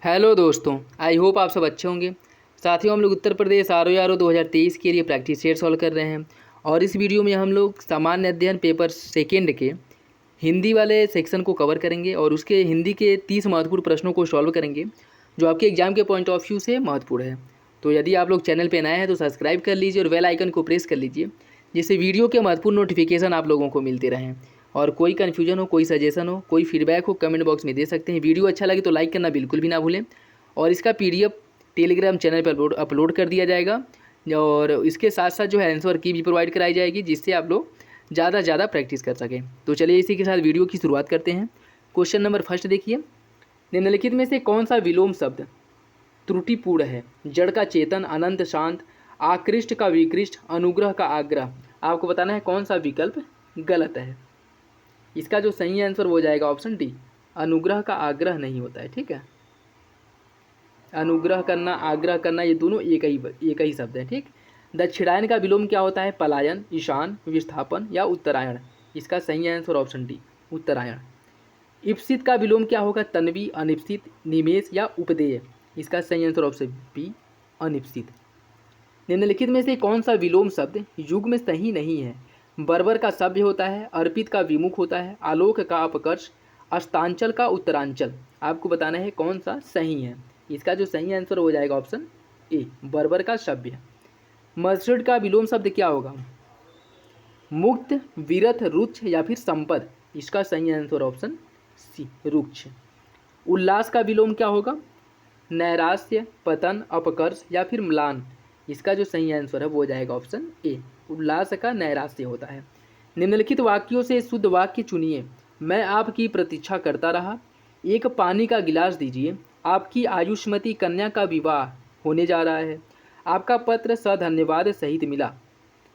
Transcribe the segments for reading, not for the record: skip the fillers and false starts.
Hello दोस्तों, I hope आप सब अच्छे होंगे। साथियों, हम लोग उत्तर प्रदेश आर 2023 के लिए प्रैक्टिस सेट सॉल्व कर रहे हैं और इस वीडियो में हम लोग सामान्य अध्ययन पेपर सेकेंड के हिंदी वाले सेक्शन को कवर करेंगे और उसके हिंदी के 30 महत्वपूर्ण प्रश्नों को सॉल्व करेंगे जो आपके एग्जाम के पॉइंट ऑफ व्यू से महत्वपूर्ण है। तो यदि आप लोग चैनल पर नए हैं तो सब्सक्राइब कर लीजिए और बेल आइकन को प्रेस कर लीजिए, जिससे वीडियो के महत्वपूर्ण नोटिफिकेशन आप लोगों को मिलते रहें। और कोई कन्फ्यूजन हो, कोई सजेशन हो, कोई फीडबैक हो, कमेंट बॉक्स में दे सकते हैं। वीडियो अच्छा लगे तो लाइक करना बिल्कुल भी ना भूलें और इसका पीडीएफ टेलीग्राम चैनल पर अपलोड कर दिया जाएगा और इसके साथ साथ जो है आंसर की भी प्रोवाइड कराई जाएगी, जिससे आप लोग ज़्यादा से ज़्यादा प्रैक्टिस कर सकें। तो चलिए इसी के साथ वीडियो की शुरुआत करते हैं। क्वेश्चन नंबर फर्स्ट देखिए, निम्नलिखित में से कौन सा विलोम शब्द त्रुटिपूर्ण है? जड़ का चेतन, अनंत शांत, आकृष्ट का विकृष्ट, अनुग्रह का आग्रह। आपको बताना है कौन सा विकल्प गलत है। इसका जो सही आंसर हो जाएगा ऑप्शन डी, अनुग्रह का आग्रह नहीं होता है। ठीक है, अनुग्रह करना, आग्रह करना, ये दोनों एक ही शब्द है। ठीक, दक्षिणायन का विलोम क्या होता है? पलायन, ईशान, विस्थापन या उत्तरायण। इसका सही आंसर ऑप्शन डी, उत्तरायण। इप्सित का विलोम क्या होगा? तन्वी, अनिप्सित, निमेष या उपदेय। इसका सही आंसर ऑप्शन बी, अनिप्सित। निम्नलिखित में से कौन सा विलोम शब्द युग में सही नहीं है? बर्बर का सभ्य होता है, अर्पित का विमुख होता है, आलोक का अपकर्ष, अस्तांचल का उत्तरांचल। आपको बताना है कौन सा सही है। इसका जो सही आंसर हो जाएगा ऑप्शन ए, बर्बर का सभ्य। मस्टर्ड का विलोम शब्द क्या होगा? मुक्त, विरथ, रुक्ष या फिर संपद। इसका सही आंसर ऑप्शन सी, रुक्ष। उल्लास का विलोम क्या होगा? नैराश्य, पतन, अपकर्ष या फिर म्लान। इसका जो सही आंसर है वो हो जाएगा ऑप्शन ए, उल्लास का नैराश्य होता है। निम्नलिखित वाक्यों से शुद्ध वाक्य चुनिए। मैं आपकी प्रतीक्षा करता रहा, एक पानी का गिलास दीजिए, आपकी आयुष्मती कन्या का विवाह होने जा रहा है, आपका पत्र सधन्यवाद सहित मिला।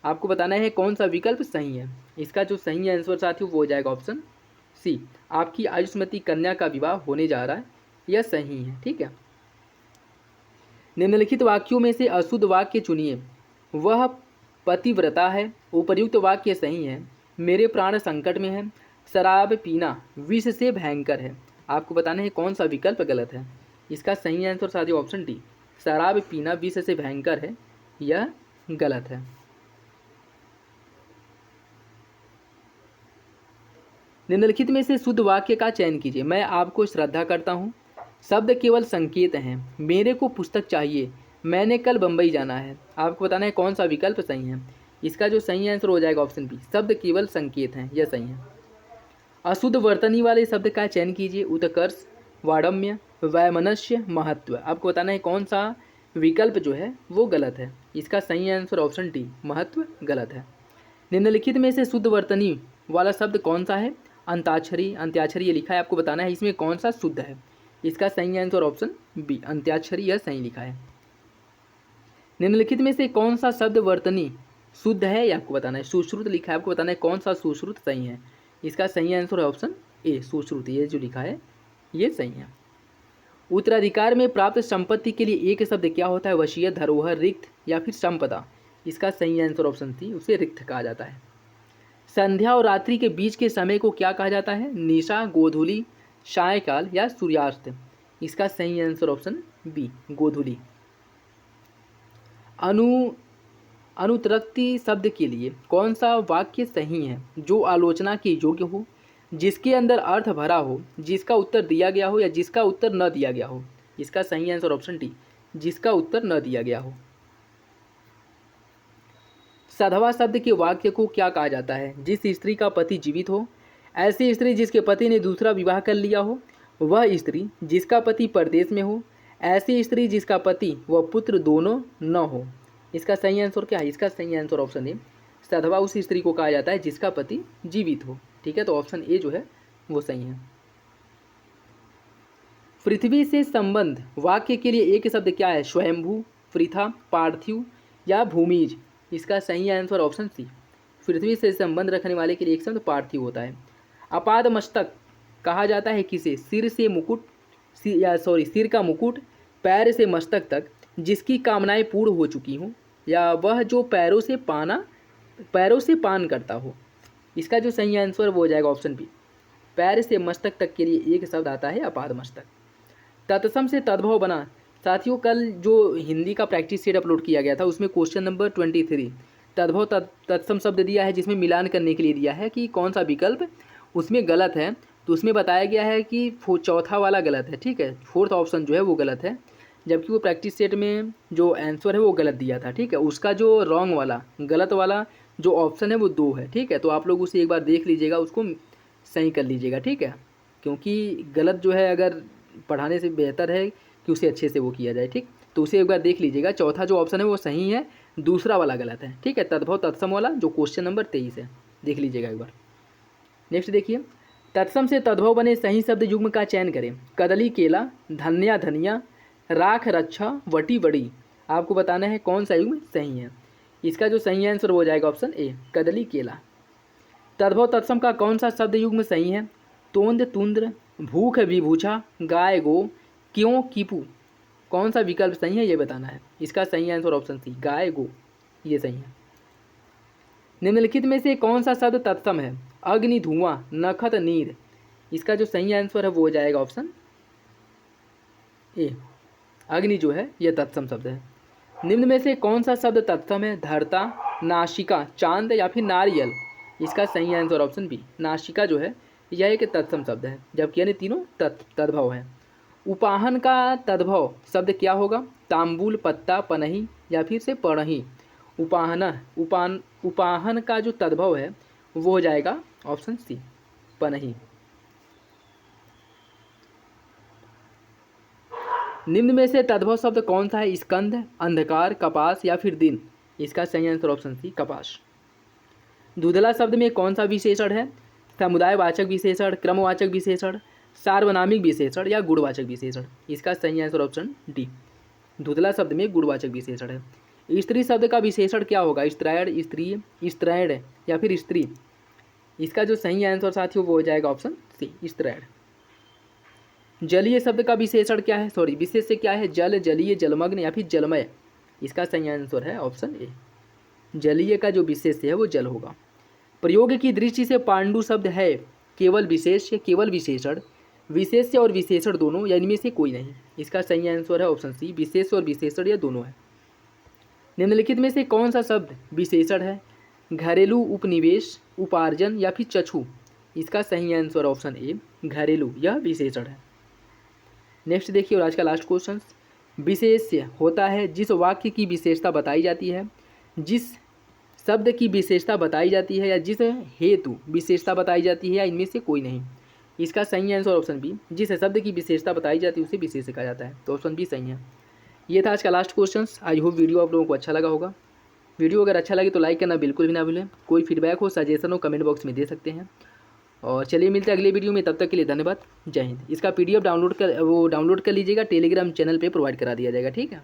आपको बताना है कौन सा विकल्प सही है। इसका जो सही आंसर साथियों वो हो जाएगा ऑप्शन सी, आपकी आयुष्मती कन्या का विवाह होने जा रहा है। यह सही है। ठीक है, निम्नलिखित वाक्यों में से अशुद्ध वाक्य चुनिए। वह पतिव्रता है, उपर्युक्त वाक्य सही है। मेरे प्राण संकट में है, शराब पीना विष से भयंकर है। आपको बताना है कौन सा विकल्प गलत है। इसका सही आंसर साथियों ऑप्शन डी, शराब पीना विष से भयंकर है, यह गलत है। निम्नलिखित में से शुद्ध वाक्य का चयन कीजिए। मैं आपको श्रद्धा करता हूँ, शब्द केवल संकेत हैं, मेरे को पुस्तक चाहिए, मैंने कल बम्बई जाना है। आपको बताना है कौन सा विकल्प सही है। इसका जो सही आंसर हो जाएगा ऑप्शन बी, शब्द केवल संकेत हैं, यह सही है। अशुद्ध वर्तनी वाले शब्द का चयन कीजिए। उत्कर्ष, वाडम्य, वैमनस्य, महत्व। आपको बताना है कौन सा विकल्प जो है वो गलत है। इसका सही आंसर ऑप्शन डी, महत्व गलत है। निम्नलिखित में से शुद्ध वर्तनी वाला शब्द कौन सा है? अंताक्षरी, अंत्याक्षरी ये लिखा है, आपको बताना है इसमें कौन सा शुद्ध है। इसका सही आंसर ऑप्शन बी, अंत्याक्षरी, यह सही लिखा है। निम्नलिखित में से कौन सा शब्द वर्तनी शुद्ध है, या आपको बताना है। सुश्रुत लिखा है, आपको बताना है कौन सा सुश्रुत सही है। इसका सही आंसर है ऑप्शन ए, सुश्रुत, ये जो लिखा है ये सही है। उत्तराधिकार में प्राप्त संपत्ति के लिए एक शब्द क्या होता है? वसीयत, धरोहर, रिक्त या फिर संपदा। इसका सही आंसर ऑप्शन सी, उसे रिक्त कहा जाता है। संध्या और रात्रि के बीच के समय को क्या कहा जाता है? निशा, गोधूली, सायंकाल या सूर्यास्त। इसका सही आंसर ऑप्शन बी, गोधूली। अनुत्तरक्ति शब्द के लिए कौन सा वाक्य सही है? जो आलोचना के योग्य हो, जिसके अंदर अर्थ भरा हो, जिसका उत्तर दिया गया हो या जिसका उत्तर न दिया गया हो। इसका सही आंसर ऑप्शन डी, जिसका उत्तर न दिया गया हो। सधवा शब्द के वाक्य को क्या कहा जाता है? जिस स्त्री का पति जीवित हो, ऐसी स्त्री जिसके पति ने दूसरा विवाह कर लिया हो, वह स्त्री जिसका पति परदेश में हो, ऐसी स्त्री जिसका पति व पुत्र दोनों न हो। इसका सही आंसर क्या है? इसका सही आंसर ऑप्शन ए, सधवा उस स्त्री को कहा जाता है जिसका पति जीवित हो। ठीक है, तो ऑप्शन ए जो है वो सही है। पृथ्वी से संबंध वाक्य के लिए एक शब्द क्या है? स्वयंभू, पृथा, पार्थिव या भूमिज। इसका सही आंसर ऑप्शन सी, पृथ्वी से संबंध रखने वाले के लिए एक शब्द पार्थिव होता है। अपाद मस्तक कहा जाता है किसे? सिर से मुकुट, सिर का मुकुट पैर से मस्तक तक जिसकी कामनाएं पूर्ण हो चुकी हों, या वह जो पैरों से पान करता हो। इसका जो सही आंसर वो हो जाएगा ऑप्शन बी, पैर से मस्तक तक के लिए एक शब्द आता है अपाद मस्तक। तत्सम से तद्भव बना। साथियों कल जो हिंदी का प्रैक्टिस सेट अपलोड किया गया था उसमें क्वेश्चन नंबर 23 तद्भव तत्सम शब्द दिया है जिसमें मिलान करने के लिए दिया है कि कौन सा विकल्प उसमें गलत है। तो उसमें बताया गया है कि चौथा वाला गलत है, ठीक है, फोर्थ ऑप्शन जो है वो गलत है, जबकि वो प्रैक्टिस सेट में जो आंसर है वो गलत दिया था, ठीक है। उसका जो रॉन्ग वाला गलत वाला जो ऑप्शन है वो 2 है, ठीक है। तो आप लोग उसे एक बार देख लीजिएगा, उसको सही कर लीजिएगा, ठीक है, क्योंकि गलत जो है अगर पढ़ाने से बेहतर है कि उसे अच्छे से वो किया जाए, ठीक। तो उसे एक बार देख लीजिएगा, चौथा जो ऑप्शन है वो सही है, दूसरा वाला गलत है, ठीक है, तद्भव तत्सम वाला जो क्वेश्चन नंबर 23 है, देख लीजिएगा एक बार। नेक्स्ट देखिए, तत्सम से तद्भव बने सही शब्द युग्म का चयन करें। कदली केला, धन्या धनिया, राख रक्षा, वटी वड़ी। आपको बताना है कौन सा युग्म सही है। इसका जो सही आंसर हो जाएगा ऑप्शन ए, कदली केला। तद्भव तत्सम का कौन सा शब्द युग्म सही है। तोंद तुंद्र, भूख विभूछा, गाय गो, क्यों कीपू। कौन सा विकल्प सही है ये बताना है। इसका सही आंसर ऑप्शन सी, गाय गो, ये सही है। निम्नलिखित में से कौन सा शब्द तत्सम है। अग्नि धुआं, नखत नीर। इसका जो सही आंसर है वो हो जाएगा ऑप्शन ए, अग्नि जो है यह तत्सम शब्द है। निम्न में से कौन सा शब्द तत्सम है। धरता, नाशिका, चांद या फिर नारियल। इसका सही आंसर ऑप्शन बी, नाशिका जो है यह एक तत्सम शब्द है, जबकि यानी तीनों तद्भव है। उपाहन का तद्भव शब्द क्या होगा। तांबूल, पत्ता, पनही या फिर से पणही। उपाहन का जो तद्भव है वो हो जाएगा ऑप्शन सी, पनही। निम्न में से तद्भव शब्द कौन सा है। स्कंद, अंधकार, कपास या फिर दिन। इसका सही आंसर ऑप्शन सी, कपास। धुंधला शब्द में कौन सा विशेषण है। समुदायवाचक विशेषण, क्रमवाचक विशेषण, सार्वनामिक विशेषण या गुणवाचक विशेषण। इसका सही आंसर ऑप्शन डी, धुंधला शब्द में गुणवाचक विशेषण है। स्त्री शब्द का विशेषण क्या होगा। स्त्रैण, स्त्री, स्त्रैण या फिर स्त्री। इसका जो सही आंसर साथियों वो हो जाएगा ऑप्शन सी, स्त्रैण। जलीय शब्द का विशेषण क्या है, सॉरी विशेष से क्या है। जल, जलीय, जलमग्न या फिर जलमय। इसका सही आंसर है ऑप्शन ए, जलीय का जो विशेष है वो जल होगा। प्रयोग की दृष्टि से पांडु शब्द है केवल विशेष, केवल विशेषण, विशेष और विशेषण दोनों या इनमें से कोई नहीं। इसका सही आंसर है ऑप्शन सी, विशेष और विशेषण या दोनों है। निम्नलिखित में से कौन सा शब्द विशेषण है। घरेलू, उपनिवेश, उपार्जन या फिर चक्षु। इसका सही आंसर ऑप्शन ए, घरेलू, यह विशेषण है। नेक्स्ट देखिए और आज का लास्ट क्वेश्चन। विशेष्य होता है जिस वाक्य की विशेषता बताई जाती है, जिस शब्द की विशेषता बताई जाती है या जिस हेतु विशेषता बताई जाती है या इनमें से कोई नहीं। इसका सही आंसर ऑप्शन बी, जिस शब्द की विशेषता बताई जाती है उसे विशेष्य कहा जाता है, तो ऑप्शन बी सही है। ये था आज का last question. I hope video आप लोगों को अच्छा लगा होगा। वीडियो अगर अच्छा लगे तो लाइक करना बिल्कुल भी ना भूलें। कोई फीडबैक हो, सजेशन हो, कमेंट बॉक्स में दे सकते हैं। और चलिए मिलते हैं अगले वीडियो में, तब तक के लिए धन्यवाद, जय हिंद। इसका PDF डाउनलोड कर लीजिएगा, टेलीग्राम चैनल पे प्रोवाइड करा दिया जाएगा, ठीक है।